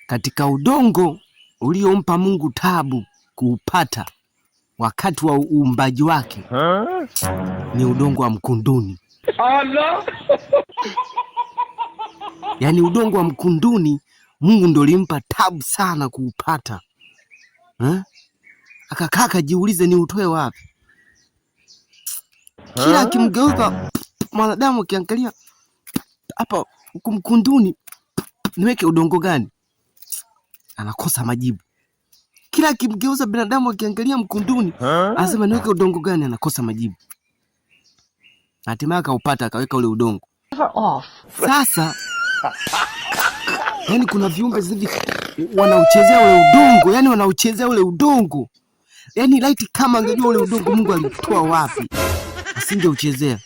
katika udongo uliompa Mungu tabu kuupata wakati wa uumbaji wake ni udongo wa mkunduni. Yaani udongo wa mkunduni Mungu ndo limpa tabu sana kuupata. Akakaa kajiulize ni utoe wapi? Kila akimgeuka mwanadamu akiangalia hapa huku mkunduni niweke udongo gani? Anakosa majibu. Kila akimgeuza binadamu akiangalia mkunduni anasema niweke udongo gani? Anakosa majibu. Hatimaye akaupata akaweka ule udongo. Sasa yani kuna viumbe hivi wanauchezea ule udongo, yani wanauchezea ule udongo. Yani laiti kama angejua ule udongo Mungu alitoa wapi, asingeuchezea.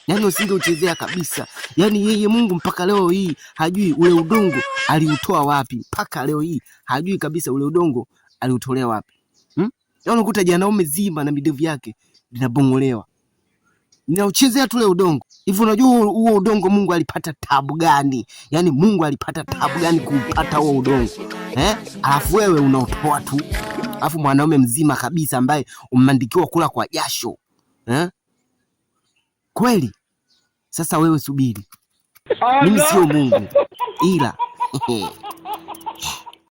Yani asingeuchezea kabisa. Yani yeye Mungu mpaka leo hii hajui ule udongo aliutoa wapi. Mpaka leo hii hajui kabisa ule udongo aliutolea wapi. Yani unakuta janaume zima na midevu yake linabongolewa. Ninauchezea tu ule udongo. Hivi unajua huo udongo Mungu alipata tabu gani? Yani Mungu alipata tabu gani kuupata huo udongo? Alafu wewe unaotoa tu. Alafu mwanaume mzima kabisa ambaye umeandikiwa kula kwa jasho. Kweli? Sasa wewe subiri. Mimi sio Mungu. Ila